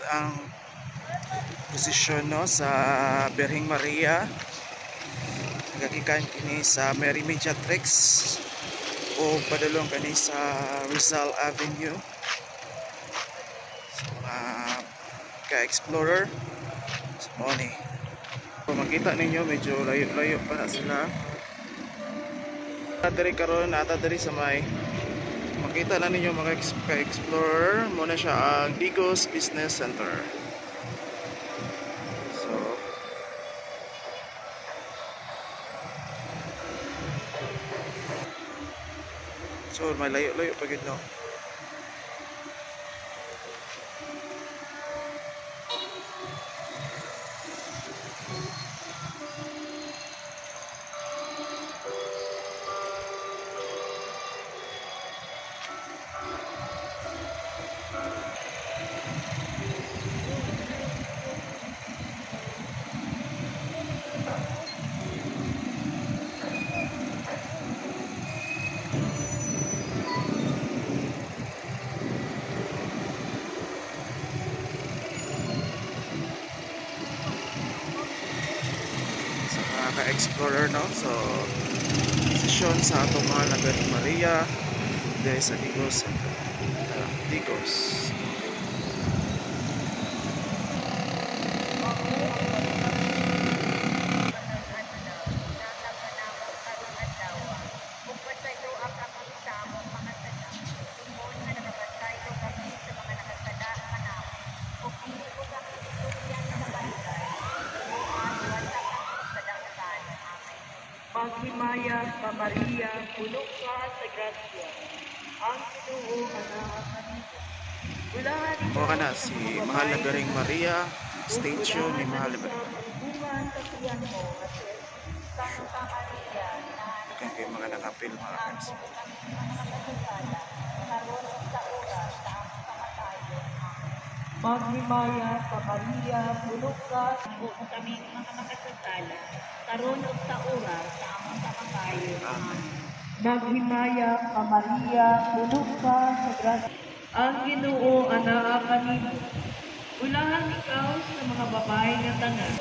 ang posisyon no sa Birheng Maria. Nagagikan kini sa Mary Mediatrix o padulong kani sa Rizal Avenue. So, mga ka-explorer so, ni kung makita ninyo medyo layo-layo pa na sila. Diri karon ata diri sa may makita na ninyo mga ka-explorer mo na siya ang Digos Business Center. So may layo-layo pa gid no. Ka-explorer no, so session sa atong mahal na Birheng Maria dahil sa Digos Center. Digos Maghimaya ka Maria, puno ka sa grasya, ang Ginoo anak kanimo. Ulahan o kana si mahal na Birheng Maria, statue ni mahal na Birheng Maria. Santa Maria, Kaya kayo mga nakapil mga ka-explorer. Maghimaya ka Maria, puno ka o kami mga makasasala, karon ug sa oras sa among kamatayon. Amen. Maghimaya ka Maria, puno ka sa grasya, ang Ginoo anaa kanimo. Ulahan ikaw sa mga babae nga tanan.